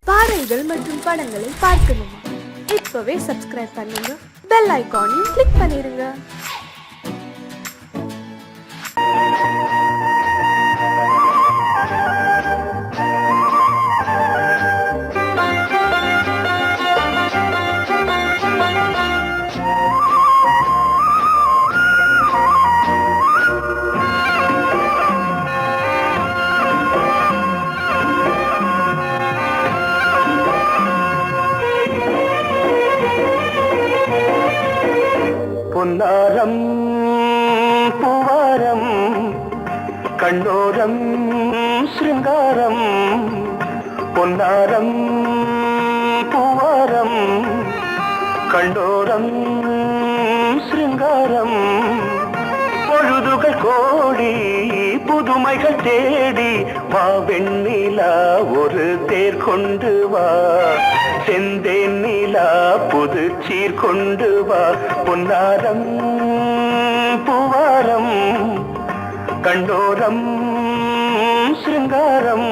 பாடல்கள் மற்றும் படங்களை பார்க்கணுமா? இப்பவே சப்ஸ்கிரைப் பண்ணுங்க, பெல் ஐகானையும் கிளிக் பண்ணிருங்க. பொன்னாரம் பூவாரம் கண்ணோரம் சிருங்காரம், பொன்னாரம் பூவாரம் கண்ணோரம் சிருங்காரம், பொழுதுகள் கோடி புதுமைகள் தேடி வா வெண்ணிலா ஒரு தேர் கொண்டு வா, செந்தேன் நிலா புது சீர் கொண்டு வா, பொன்னாரம் பூவாரம் கண்டோரம் சிருங்காரம்.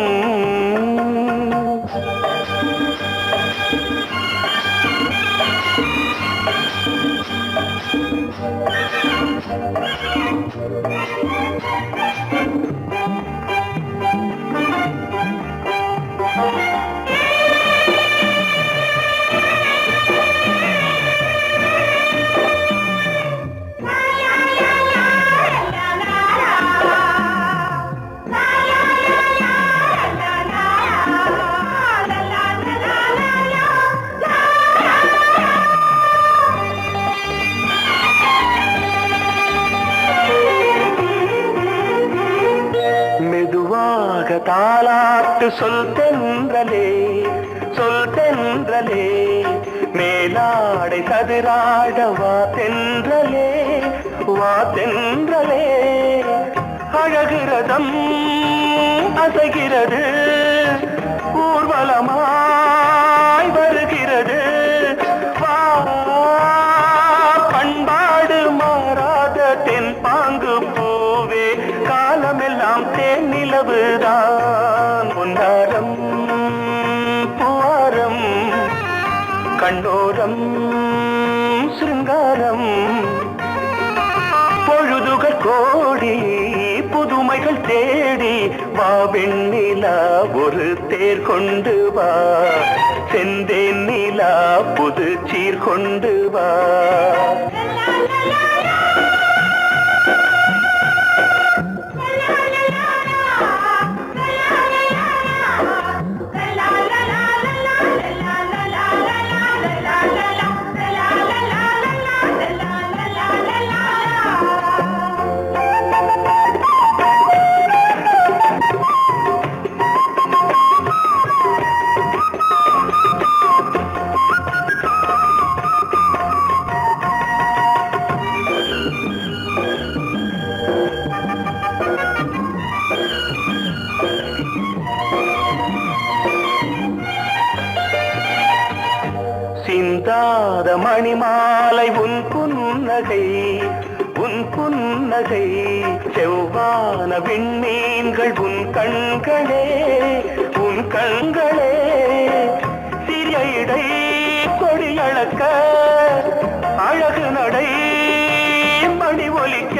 தாலாட்டு சொல் தென்றலே, சொல் தென்றலே, மேலாடை சதுராட வா தென்றலே, வா தென்றலே, அழகிறதம் அசைகிறது ஊர்வலமாய் வருகிறது, வா பண்பாடு மாறாத தென் பாங்கு பூவே, காலமெல்லாம் தேன் நிலவுதான், பொன்னாரம் பூவாரம் கண்ணோரம் சிருங்காரம், பொழுதுகள் கோடி புதுமைகள் தேடி வா வெண்ணிலா ஒரு தேர் கொண்டு வா, செந்தேன் நிலா புது சீர் கொண்டு வா. சிந்தாத மணிமாலை உன் புன்னகை, உன் புன்னகை, செவ்வான விண்மீன்கள் உன் கண்களே, உன் கண்களே, சிறிய இடை கொடியளக்க அழகு நடை மணி ஒலிக்க,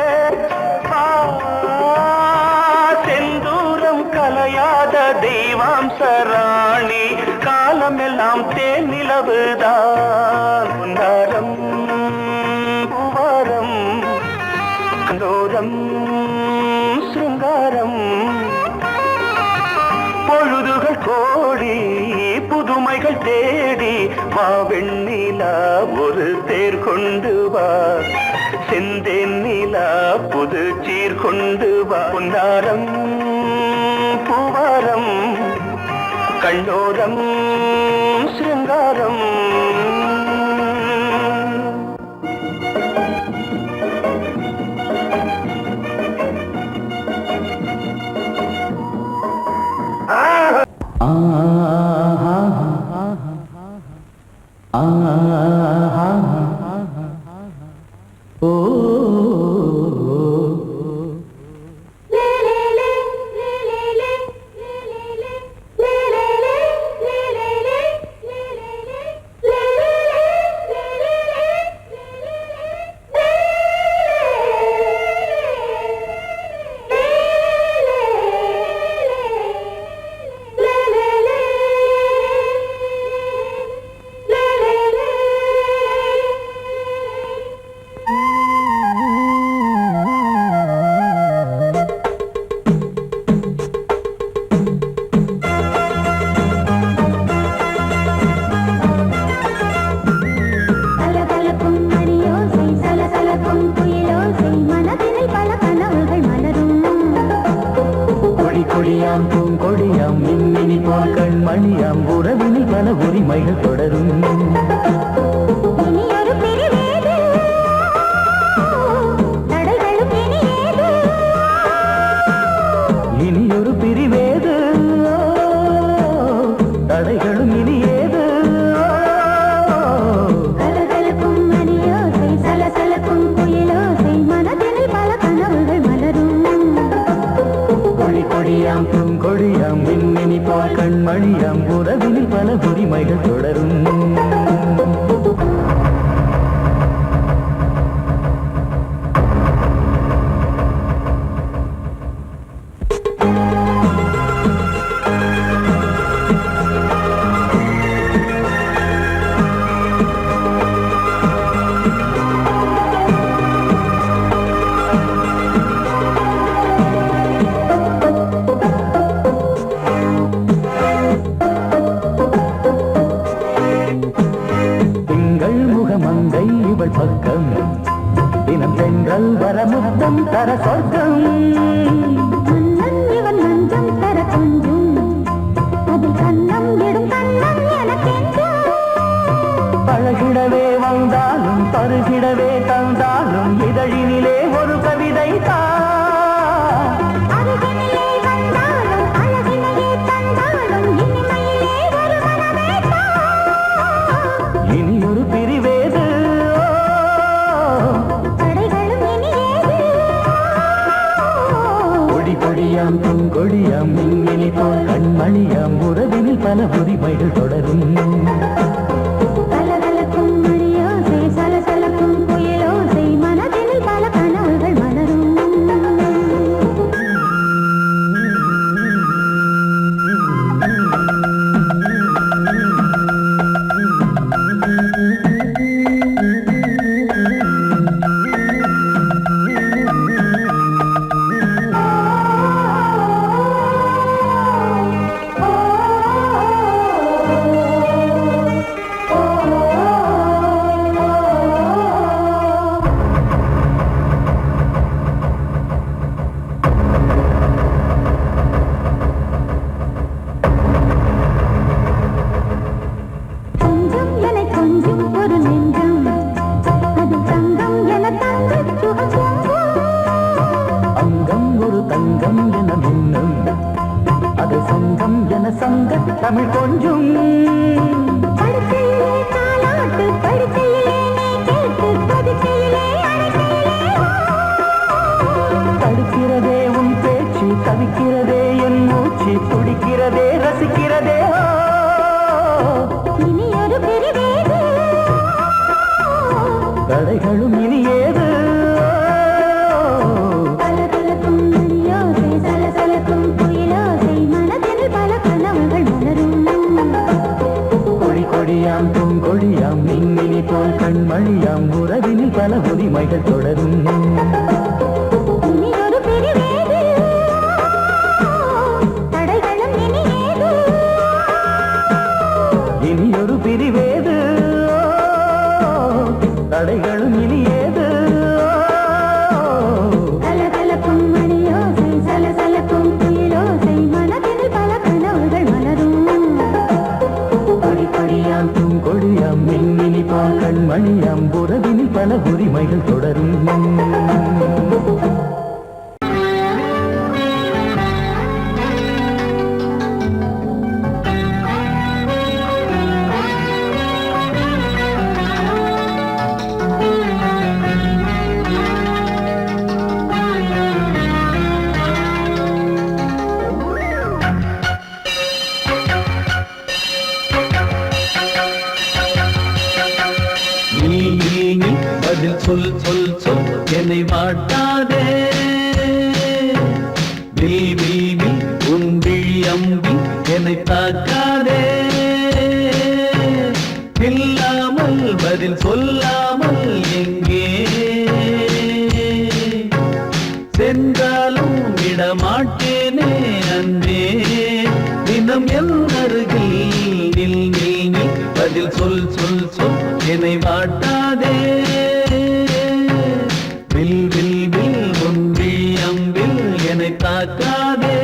செந்தூரம் கலையாத தெய்வாம்சராணி, காலமெல்லாம் தேன் நிலவுதான், பொன்னாரம் பூவாரம் கண்டோரம் சிருங்காரம், பொழுதுகள் கோடி புதுமைகள் தேடி வா வெண்ணிலா ஒரு தேர் கொண்டு வா, செந்தேன் நிலா புது சீர் கொண்டு வா, பொன்னாரம் பூவாரம் கண்டோரம் சிருங்காரம். உறவினில் பல உரிமைகள் தொடரும். இனியொரு பிரிவேது, தடைகளும் இனியேது. இனியொரு பிரிவேது, தடைகளும் இனியேது. கலகலக்கும் மணியோசை, சலசலக்கும் குயிலோசை, மனதினில் பல கனவுகள் மலரும். கொடி கொடியாம் பூங்கொடியாம் மின்மினி போல் கண்மணியாம் உறவினில் பல உரிமைகள் தொடரும். முகமங்கை இவள் பக்கம் தினம் சென்றல் வரமுத்தம் தர சொர்க்கம். மன்னன் இவன் நஞ்சம் தர கொஞ்சும், அதில் கண்ணம் இடும் கண்ணம் எனக்கென்றும். பழகிடவே வந்தாலும் பருகிடவே தந்தாலும் இதழினிலே ஒரு கவிதை அருகினிலே வந்தாலும் அழகினையே தந்தாலும் இனிமையிலே ஒரு மனமே இனியொரு பிரிவேது, தடைகளும் இனியேது. கொடி கொடியாம் பூங்கொடியாம் மின்மினி போல் கண்மணியாம் உறவினில் பல உரிமைகள் தொடரும். கலகலக்கும் மணியோசை, சலசலக்கும் குயிலோசை, மனதினில் பல கனவுகள் மலரும். கொஞ்சம் என கொஞ்சம் ஒரு நெஞ்சம், அது தங்கம் என தங்கச் சுகம் பொங்கும். அங்கம் ஒரு தங்கம் என மின்னும், அது சங்கம் என சங்க தமிழ் கொஞ்சும். படுக்கையிலே தாலாட்டு, படுக்கையிலே நீ கேட்டு, படுக்கையிலே அழைக்கையிலே தடுக்கிறதே உன் பேச்சு, தவிக்கிறதே என் மூச்சு, துடிக்கிறதே ரசிக்கிறதே. இனியொரு பிரிவேது, தடைகளும் இனியேது. கலகலக்கும் மணியோசை, சலசலக்கும் குயிலோசை, மனதினில் பல கனவுகள் மலரும். கொடி கொடியாம் பூங்கொடியாம் மின்மினி போல் கண்மணியாம் உறவினில் பல உரிமைகள் தொடரும். இனியொரு பிரிவேது, தடைகளும் இனியேது. இனியொரு பிரிவேது, தடைகளும் இனியேது. கலகலக்கும் மணியோசை, சலசலக்கும் குயிலோசை, மனதினில் பல கனவுகள் மலரும். கொடி கொடியாம் பூங்கொடியாம் மின்மினி போல் கண்மணியாம் உறவினில் பல உரிமைகள் தொடரும். நீ பதில் சொல் சொல் சொல் என்னை வாட்டாதே. நீ உன் விழி அம்பி என்னை தாக்காதே. இல்லாமல் பதில் சொல்லாமல் எங்கே சென்றாலும் விடமாட்டேனே அன்பே. தினம் என் அருகில் நில் நில் நில் பதில் சொல் சொல் சொல் என்னை வாட்டாதே. வில் வில் வில் உன் விழி அம்பில் என்னை தாக்காதே.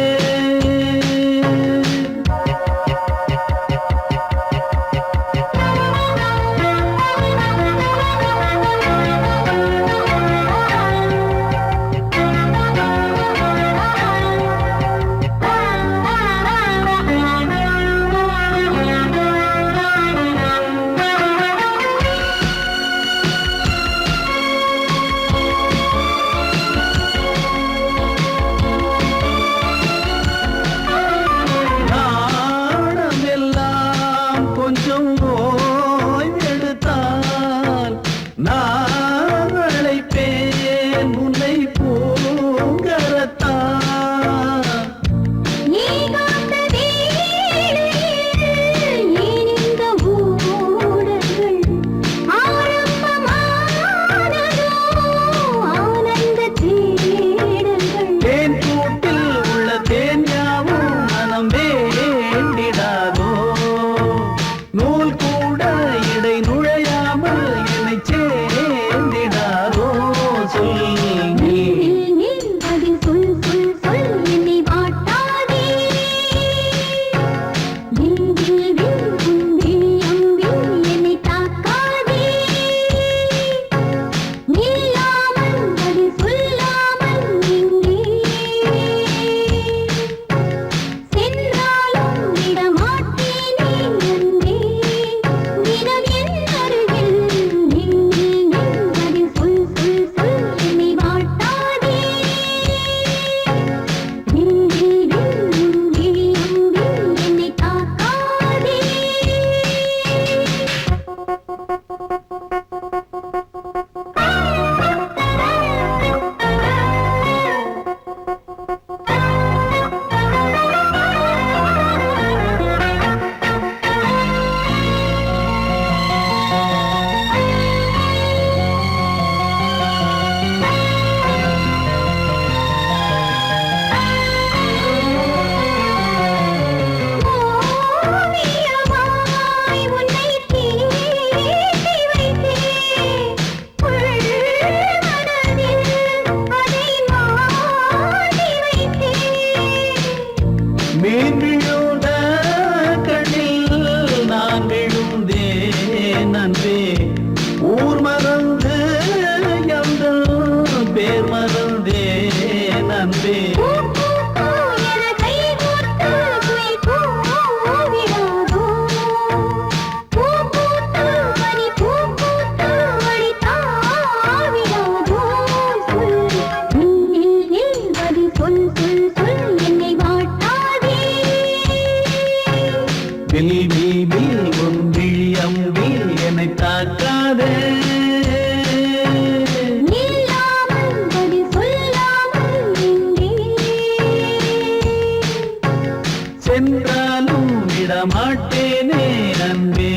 அன்பே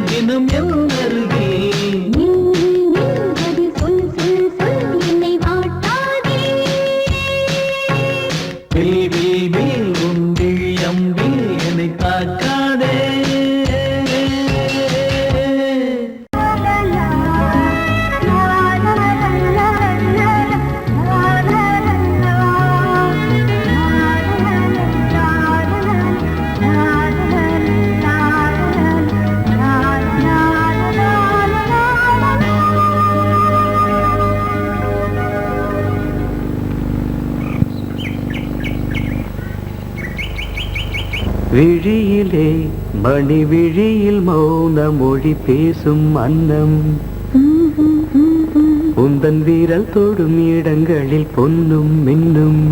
தினம் என் அருகில் நின்றது சொல் சொல் சொல் என்னை வாட்டாதே வில் வில் வில் உன் விழி அம்பில் என்னை தாக்காதே விழியிலே மணி விழியில் மௌன மொழி பேசும் அன்னம் உந்தன் வீரல் தொடும் இடங்களில் பொன்னும் மின்னும்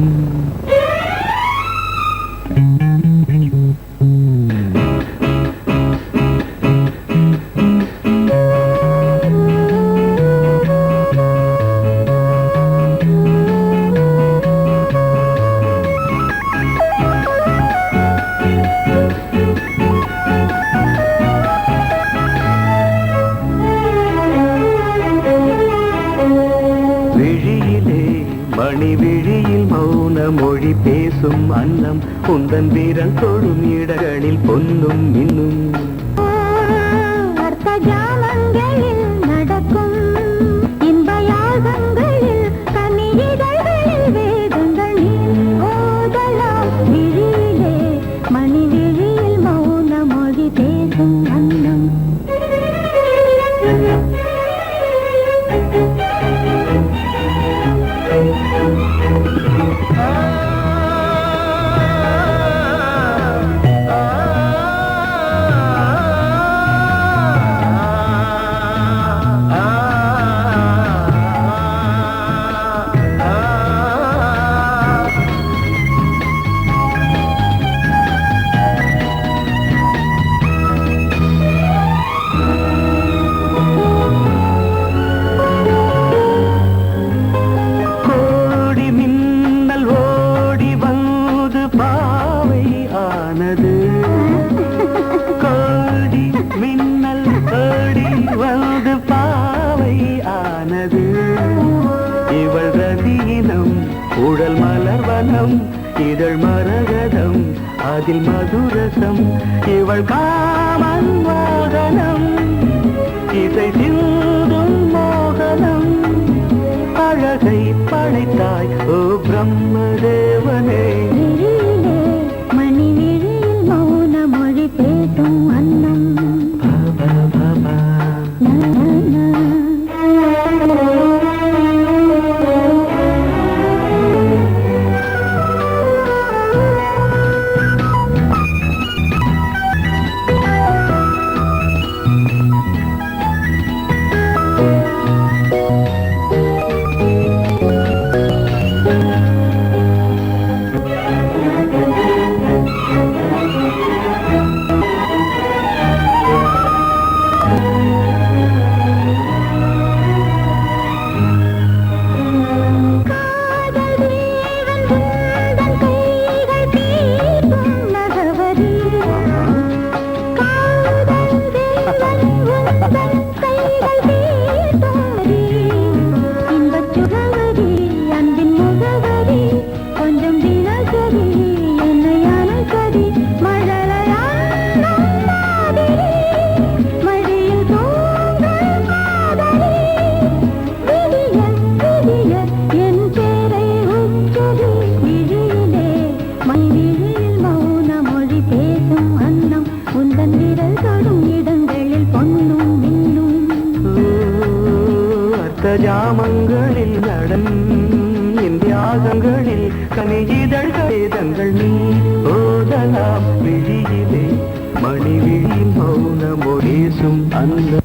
மணி விழியில் மௌன மொழி பேசும் அன்னம் உந்தன் வீரல் தொடும் இடங்களில் பொன்னும் மின்னும் அர்த்த ஜாமங்களில் நடக்கும் இன்ப யாகங்களில் கனியிதழ்களில் வேதங்கள் நீ ஓதலாம் விழியிலே மணி விழியில் மௌன மொழி பேசும் அன்னம் உடல் மலர்வனம் இதழ் மரகதம் அதில் மதுரசம் இவள் காமன் மோகனம் இசை சிந்தும் மோகனம் அழகை படைத்தாய் ஓ பிரம்மதேவனே மணி விழியில் மௌன மொழி பேசும் அன்னம் ஜாமங்களில் நடன் இந்தியாகங்களில் கனியிதழ் வேதங்கள் நீ ஓதலாம் விழியிலே மணி விழியில் மௌன மொழிசும் அந்த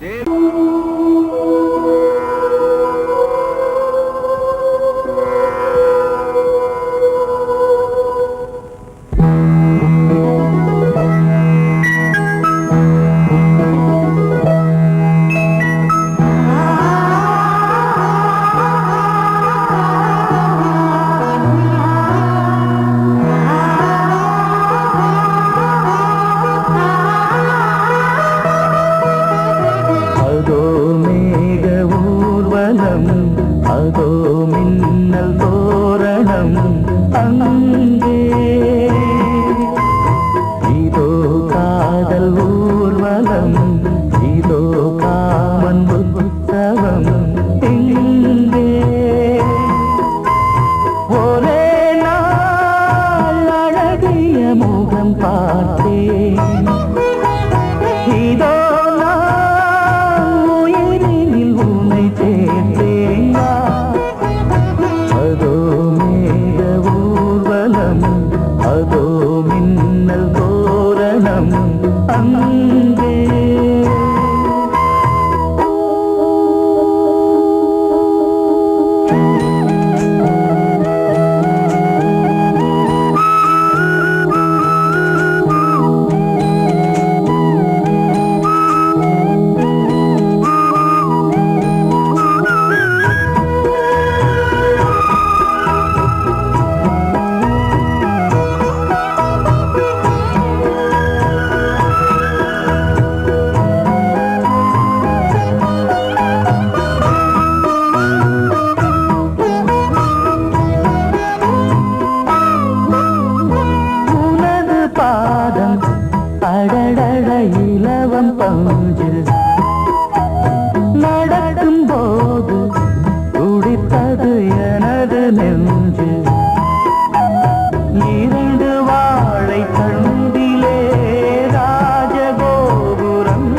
இலவம் பஞ்சு நடக்கும் போது துடித்தது எனது நெஞ்சு இரண்டு வாழை தண்டிலே ராஜகோபுரம்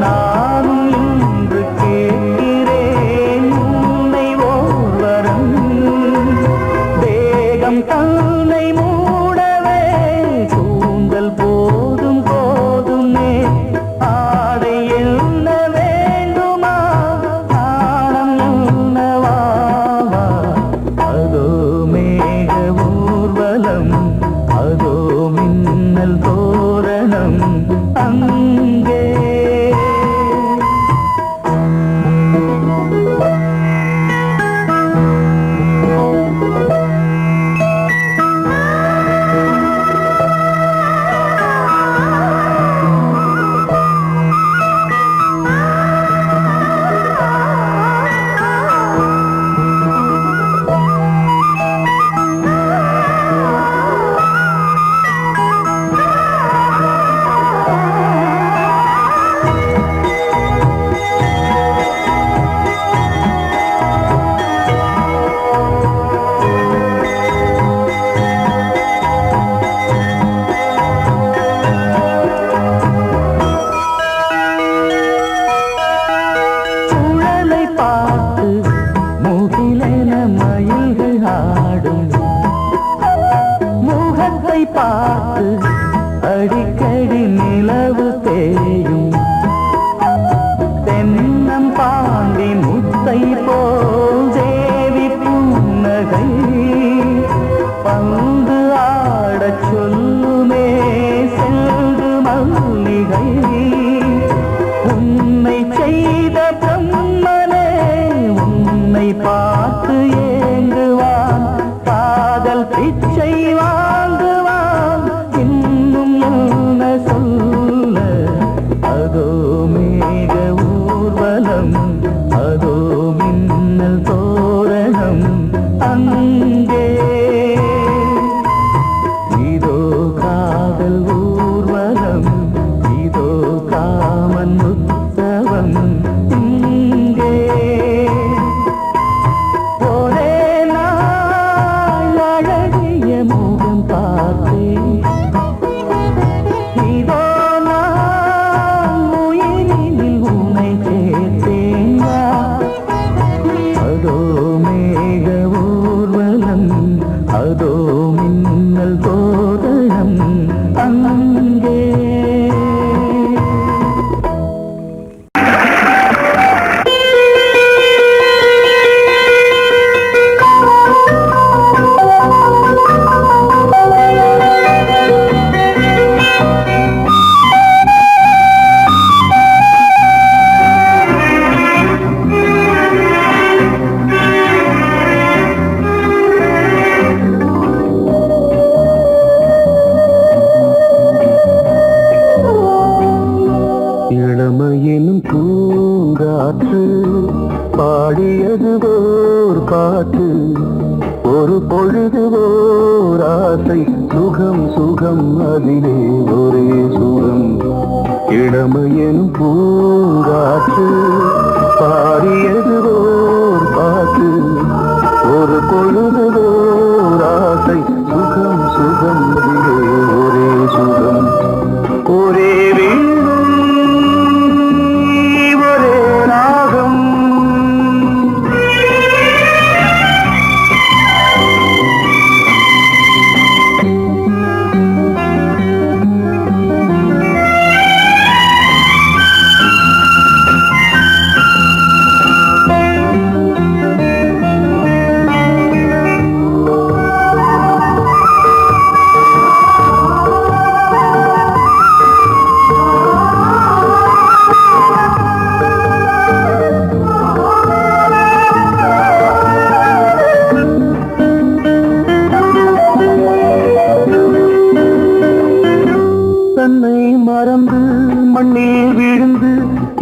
நானும் இன்று கேட்கிறேன் உன்னை ஓர்வரம் தேகம் தன்னை மூடவே கூந்தல் போதும் போதுமே ஆடை என்ன வேண்டுமா நாணம் என்னவா அதோ மேக ஊர்வலம் அதோ மின்னல் தோரணம் அங்கே சுழலை பார்த்து முகிலென மயில்கள் ஆடும் முகத்தை பார்த்து அடிக்கடி நிலவு தேயும் தென்னம் பாண்டி முத்தை போல் தேவி புன்னகை பந்து ஆடச் சொல்லுமே செல்து மல்லிகை உன்னை செய்த பிரம்மனே உன்னை பார்த்து ஏங்குவான் காதல் பிச்சை வாங்குவான் இன்னும் என்ன சொல்ல அதோ மேக ஊர்வலம் அதோ மின்னல் தோரணம் அங்கே இதோ காதல் ஊர்வலம் இதோ காமன் உற்சவம் இங்கே ஒரே நாள் அழகிய முகம் பார்த்தேன் இதோ நான் உயிரினில் உன்னை சேர்த்தேன் வா. அதோ மேக ஊர்வலம் அதோ மின்னல் தோரணம் அங்கே இளமையினும் பூங்காற்று பாடியது ஓர் பாட்டு ஒரு பொழுது ஓர் ஆசை சுகம் சுகம் அதிலே ஒரே சுகம் இளமையினும் பூங்காற்று பாடியது ஓர் பாட்டு ஒரு பொழுது ஓர் ஆசை சுகம் சுகம் அதிலே ஒரே சுகம் ஒரே வீடும் ஒரே ராகம்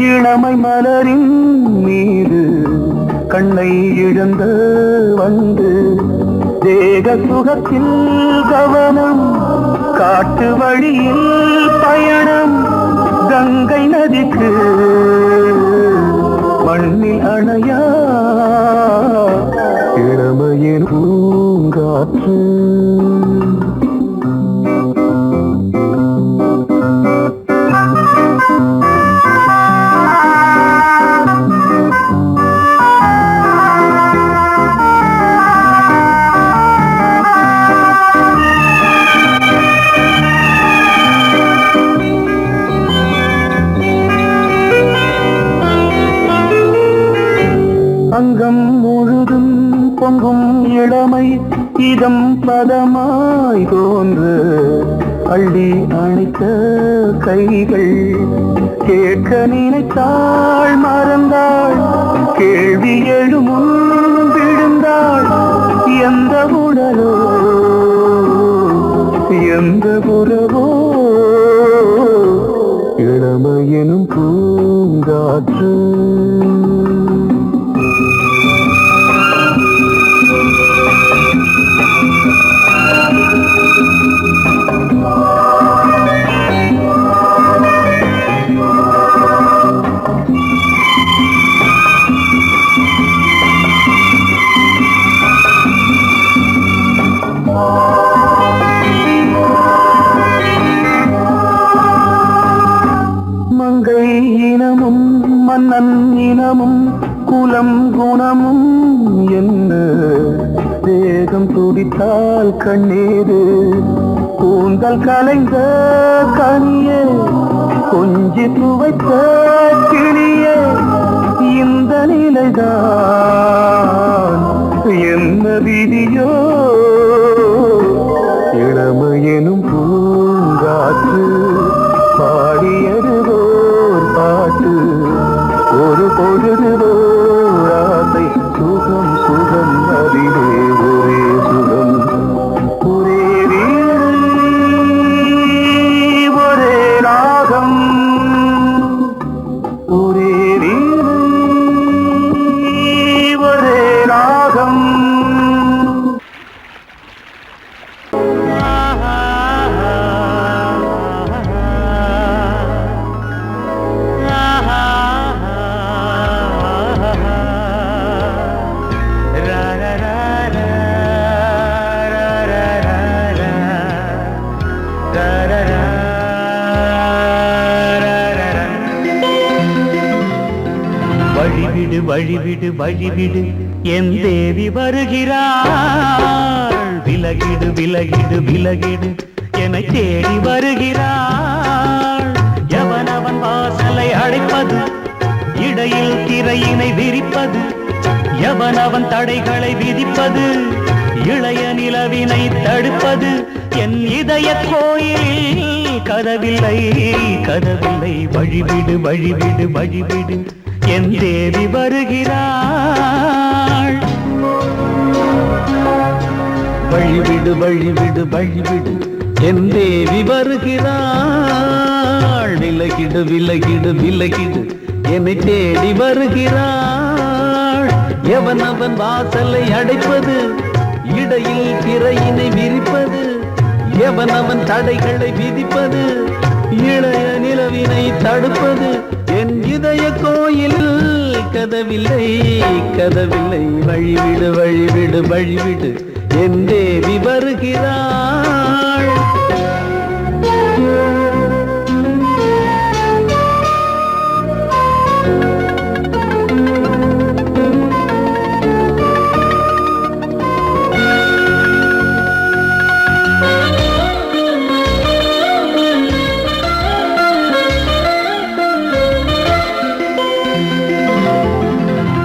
இளமை மலரின் மீது கண்ணை இழந்த வந்து தேக சுகத்தில் கவனம் காட்டு வழியில் பயணம் கங்கை நதிக்கு மண்ணில் அணையா இளமையின் பூங்காற்று அங்கம் முழுதும் பொங்கும் இளமை இதம் பதமாய் தோன்று அள்ளி அணைத்த கைகள் கேட்க நினைத்தாள் மறந்தாள் கேள்வி எழுமுன் விழுந்தாள் எந்த உடலோ எந்த புறவோ இளமையெனும் பூங்காற்று மங்கை இனமும் மன்னன் இனமும் குலம் குணமும் என்ன தேகம் துடித்தால் கண்ணீரு கூந்தல் கலைந்த கனியே கொஞ்சி துவைத்த கிளியே இந்த நிலைதான் என்ன விதியோ இளமையெனும் பூங்காற்று பாடியதுவோர் பாட்டு ஒரு பொழுதுவோர் ஆசை சுகம் சுகம் அதிலே ஒரே சுகம் ஒரே வீணை ஒரே ராகம் ஒரே வீணை ஒரே ராகம் வழிவிடு வழிவிடு வழிவிடு என் தேவி வருகிறாள் விலகிடு விலகிடு விலகிடு என்னை தேடி வருகிறாள் எவனவன் வாசலை அடைப்பது இடையில் திரையினை விரிப்பது எவனவன் தடைகளை விதிப்பது இளைய நிலவினை தடுப்பது என் இதய கோயிலில் கதவில்லை கதவில்லை வழிவிடு வழிவிடு வழிவிடு என் தேவி வருகிறாள் வழிவிடு வழிவிடு வழிவிடு என் தேவி வருகிறாள் விலகிடு விலகிடு விலகிடு என்னை தேடி வருகிறாள் எவனவன் வாசலை அடைப்பது இடையில் திரையினை விரிப்பது எவனவன் தடைகளை விதிப்பது இளைய நிலவினை தடுப்பது என் இதய கோயில் கதவில்லை கதவில்லை வழிவிடு வழிவிடு வழிவிடு என் தேவி வருகிறாள்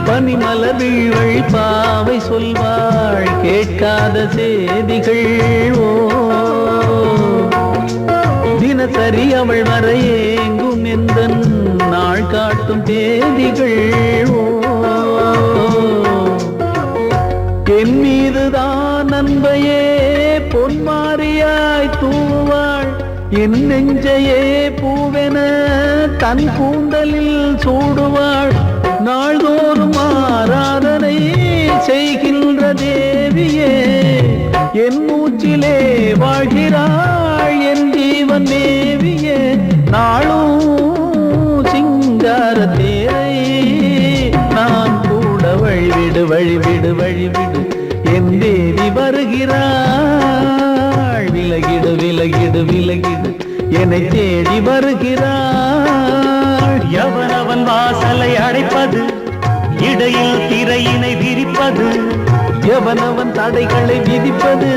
பனிமலர் வீழ்வழி பாவை சொல்வாள் கேட்காத செய்திகள் ஓ தினசரி அவள் வர ஏங்கும் எந்த நாள் காட்டும் தேதிகள் ஓ என் மீதுதான் அன்பையே பொன்மாரியாய் தூவாள் என் நெஞ்சையே பூவென தன் கூந்தலில் சூடுவாள் நாள்தோறும் ஆராதனை செய்கின்ற தேவியே என் மூச்சிலே வாழ்கிறாள் ஜீவன் மேவிய நாளும் சிங்கார தேரை நான் கூட வழிவிடு வழிவிடு வழிவிடு என் தேவி வருகிறாள். விலகிடு விலகிடு விலகிடு என்னை தேடி வருகிறாள். எவனவன் வாசலை அடைப்பது, இடையில் திரையினை விரிப்பது, எவனவன் தடைகளை விதிப்பது,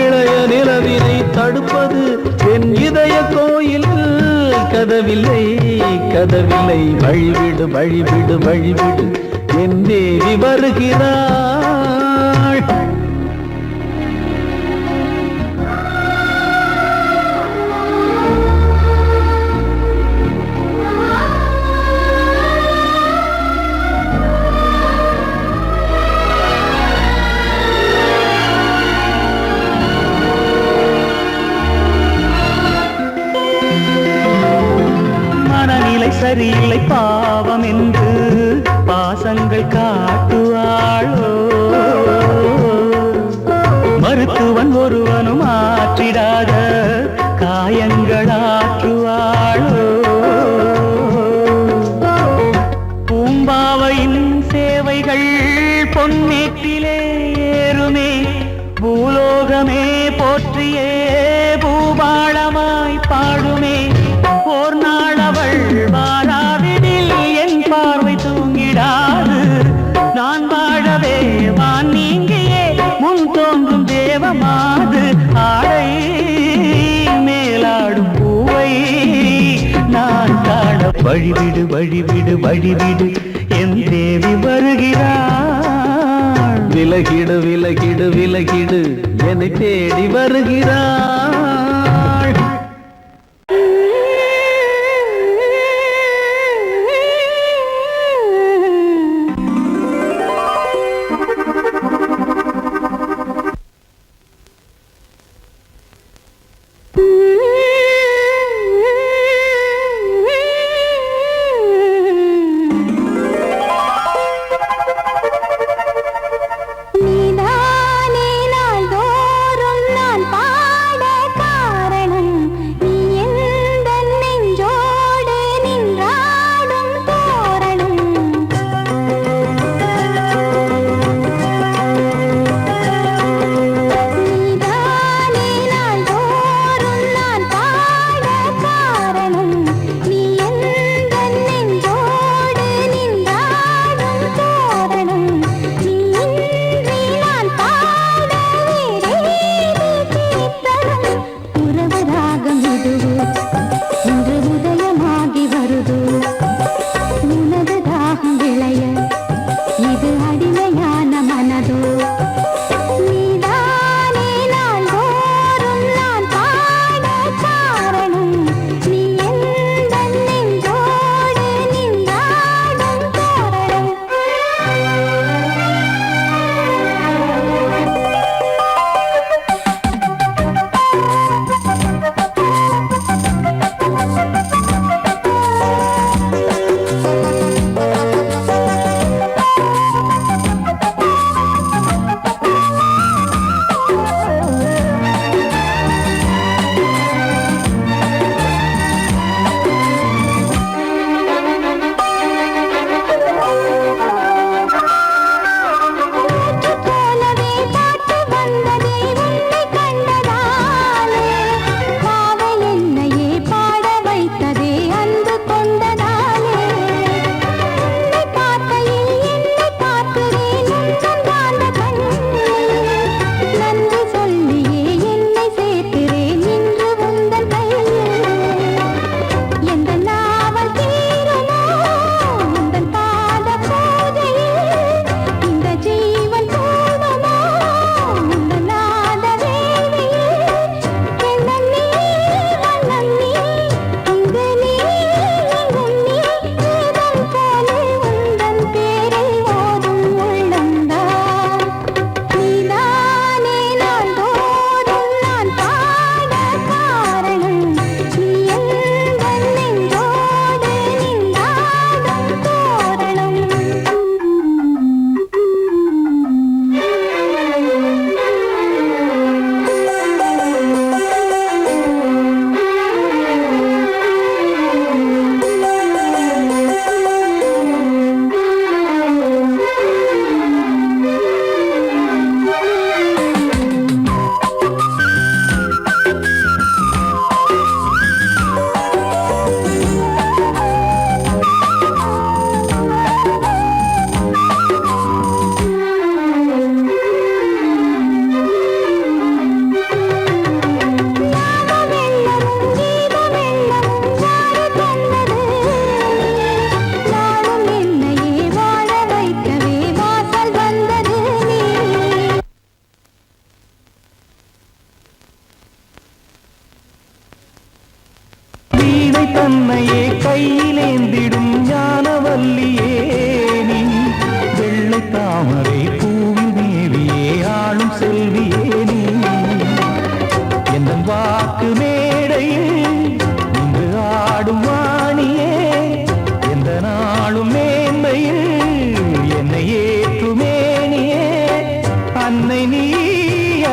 இளைய நிலவினை தடுப்பது, என் இதய கோயில் கதவில்லை கதவில்லை. வழிவிடு வழிவிடு வழிவிடு என் தேவி வருகிறாள். சரியில்லை பாவம் என்று பாசங்கள் காட்டுவாளோ, மருத்துவன் ஒருவனும் ஆற்றிடாத காயங்களாற்றுவாளோ. பூம்பாவையின் சேவைகள் பொன்னேட்டிலே ஏறுமே, பூலோகமே போற்றியே பூபாளமாய் பாடுமே. ஓர் நாள் அவள் வாராவிடில் என் பார்வை தூங்கிடாது, நான் வாழவே வான் நீங்கியே முன் தோன்றும் தேவமாது. ஆடை மேலாடும் பூவை நான் காண வழிவிடு வழிவிடு வழிவிடு என் தேவி வருகிறாள். விலகிடு விலகிடு விலகிடு என்னை தேடி வருகிறாள். நீதானே நாள்தோறும் நான் பாட காரணம். தன்னையே கையிலேந்திடும் ஞானவல்லியே நீ வெள்ளை தாமரை பூவில் மேவியே ஆளும் செல்வியே நீ எந்த வாக்கு மேடையில் இன்று ஆடும் வாணியே எந்த நாளும் மேன்மையில் என்னை ஏற்றுமேனியே அன்னை நீ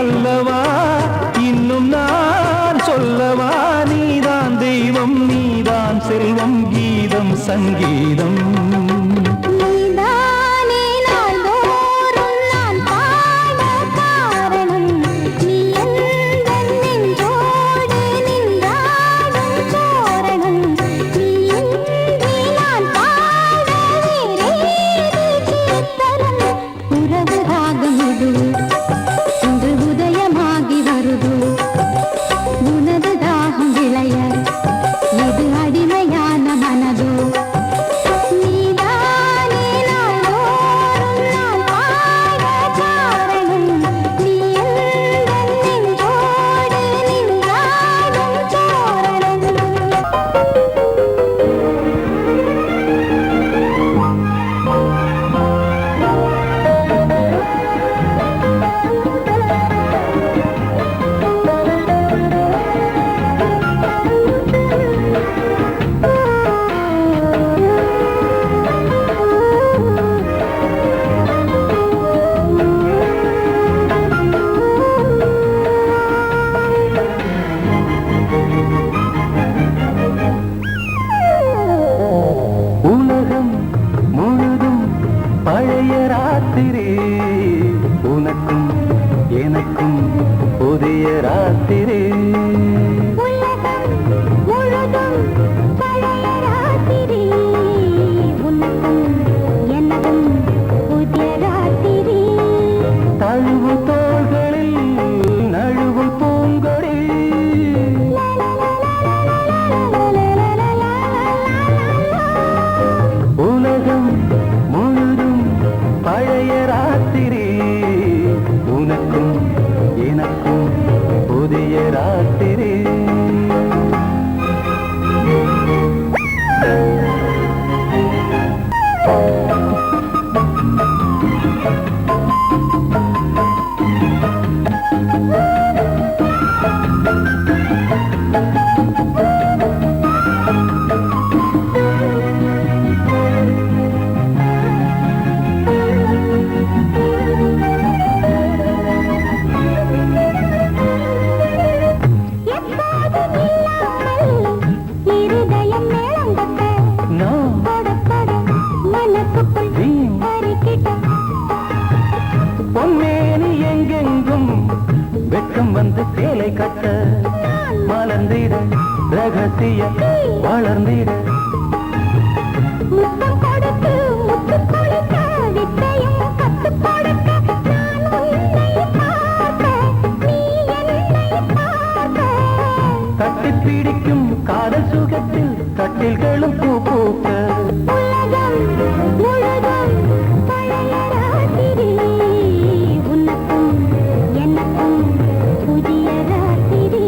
அல்லவா இன்னும் நான் சொல்லவா நீதான் தெய்வம் நீதான் செல்வம் கீதம் சங்கீதம் நீதானே நாள்தோறும் நான் பாட காரணம் நீ எந்தன் நெஞ்சோடு நின்றாடும் தோரணம் நீ இன்றி நான் பாட வேறேது கீர்த்தனம் உறவு ராகம் இது இன்று உதயமாகி வருது உனது தாகம் விளைய இது அடிமையான மனதோ நீதானே நாள்தோறும் நான் பாட காரணம் நீ எந்தன் நெஞ்சோடு நின்றாடும் தோரணம் உலகம் முழுதும் பழைய ராத்திரி உனக்கும் எனக்கும் புதிய ராத்திரி உலகம் முழுதும் பழைய ராத்திரி உனக்கும் எனக்கும் புதிய ராத்திரி தழுவு தோள்களில் நழுவும் பூங்கொடி உலகம் முழுதும் பழைய ராத்திரி உனக்கும் எனக்கும் புதிய ராத்திரி எப்போதும் இல்லாமல் இருதயம் மேளம் தட்ட நான் தொட தொட மனசுக்குள் வீண் கருக்கிட்ட பொன்னேனி எங்கெங்கும் வெட்கம் வந்து சேலை கட்ட மலர்ந்திட ரகசிய வளர்ந்திட முத்தம் கொடுத்து முத்து கொடுக்க வித்தையும் கத்து கொடுக்க நான் உன்னை பார்க்க நீ என்னை பார்க்க கட்டிப் பிடிக்கும் காதல் சுகத்தில் கட்டில்களும் பூ பூக்க உலகம் முழுதும் பழைய ராத்திரி உனக்கும் எனக்கும் புதிய ராத்திரி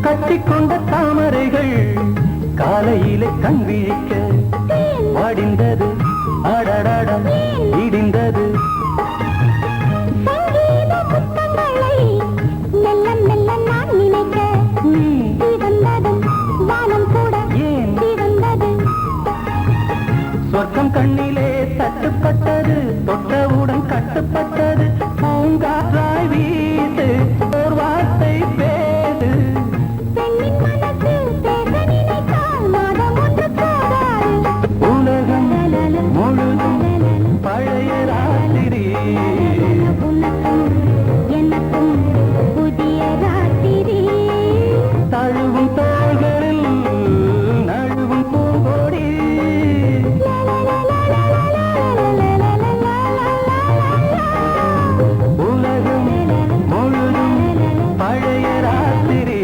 கட்டிக்கொண்ட தாமரைகள் காலையிலே கண் விழிக்க வாடிந்தது அடடடம் இடிந்தது சங்கீத முத்தங்களை மெல்ல மெல்ல நான் நினைக்க நீ சிவந்ததும் வானம் கூட ஏன் சிவந்தது சொர்க்கம் கண்ணிலே தட்டுப்பட்டது தொட்டவுடன் கட்டுப்பட்டது பூங்காற்றாய் வீசு ஓர் வார்த்தை பேசு பெண்ணின் மனசு பேச நினைத்தால் மாதம் ஒன்று போதாது உலகம் தழுவும் தோள்களில் நழுவும் பூங்கோடி உலகம் முழுதும் பழைய ராத்திரி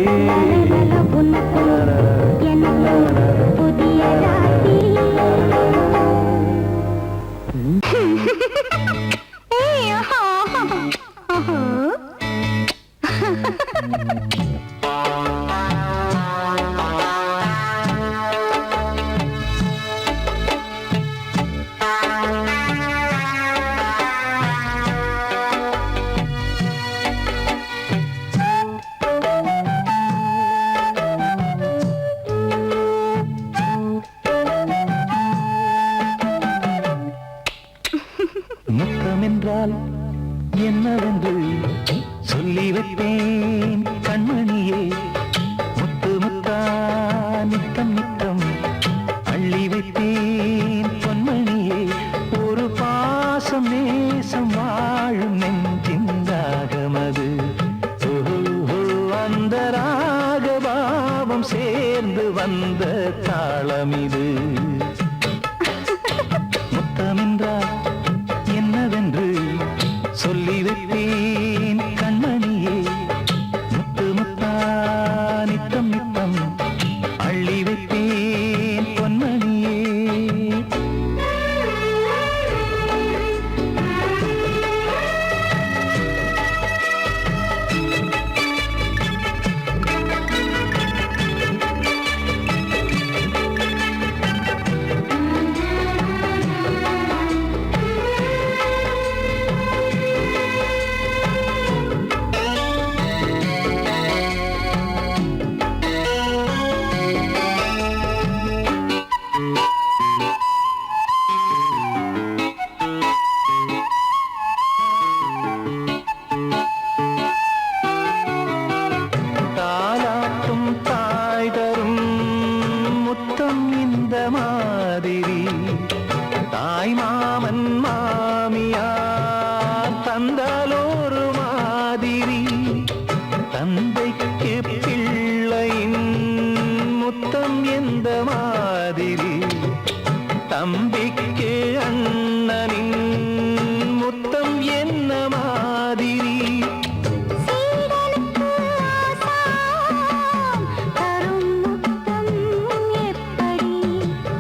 புதிய முத்தமென்றால் என்னவென்று சொல்லி வைப்பேன் கண்மணியே முத்து முத்தா நித்தம் நித்தம் அள்ளி வைப்பேன் பொன்மணியே ஒரு பாசம் நேசம் வாழும் நெஞ்சின் ராகமது அந்த ராகபாவம் சேர்ந்து வந்த தாளமிது முத்தமென்றால் என்னவென்று சொல்லி வைப்பேன் கண்மணியே முத்து முத்தா நித்தம் நித்தம் அள்ளி வைப்பேன் பொன்மணியே தாலாட்டும் தாய் தரும் முத்தம் இந்த மாதிரி தாய் மாமன் மாமியார் தந்தாலோரு மாதிரி தந்தைக்கு பிள்ளையின் முத்தம் எந்த மாதிரி தம்பிக்கு அண்ணனின் முத்தம் என்ன மாதிரி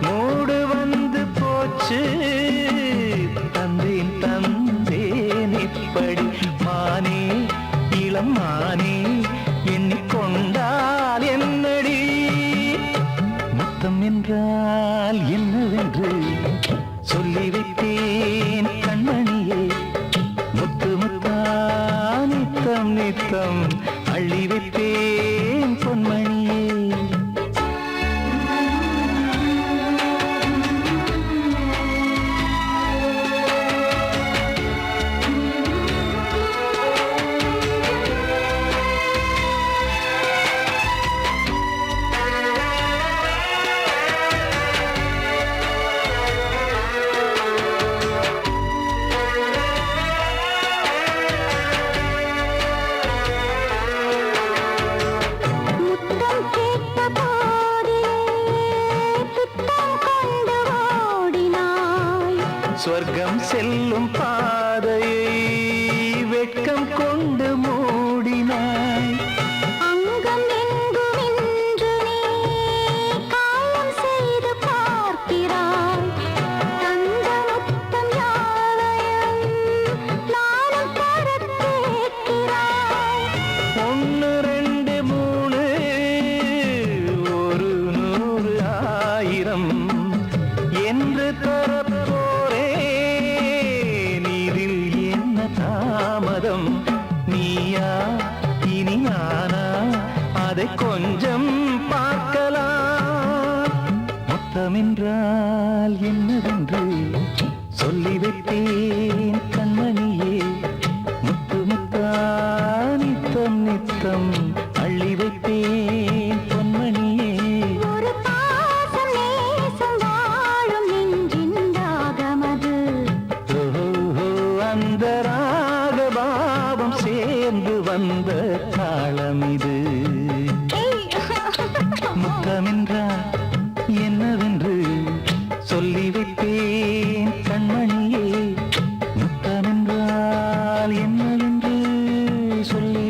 மூடு வந்து போச்சு தந்தேன் தந்தேன் இப்படி மானே இளம் மானே எண்ணிக்கொண்டால் என்னடி முத்தம் என்றால் என்னவென்று சொல்லி வைத்தேன் கண்மணியே முத்து முத்தா நித்தம் நித்தம் அள்ளி வைத்தேன் பொன்மணியே முத்தம் கேட்ட போதே துத்தம் கொண்டு ஓடினாய் சொர்க்கம் செல்லும் பாதையை வெட்கம் கொண்டு மூடினாய் அங்கம் எங்கும் இன்று நீ காயம் செய்து பார்க்கிறாய் தந்த முத்தம் யாவையும் நானும் தர கேட்கிறாய் ஒன்று ரெண்டு மூணு ஒரு நூறு ஆயிரம் என்று தரப்போரே நீரில் என்ன தாமதம் நீயா இனி நானா அதை கொஞ்சம் பார்க்கலாம் முத்தமென்றால் என்னவென்று சொல்லி வைத்தேன் கண்மணியே முத்து முத்தா நித்தம் நித்தம் அள்ளி வைத்தேன் பொன்மணியே ஒரு பாசம் நேசம் வாழும் நெஞ்சின் ராகமது அந்த ராகபாவம் சேர்ந்து வந்த தாளம் இது ஏய் முத்தமென்றால் என்னவென்று சொல்லி வைத்தேன் கண்மணியே. முத்தமென்றால் என்னவென்று சொல்லி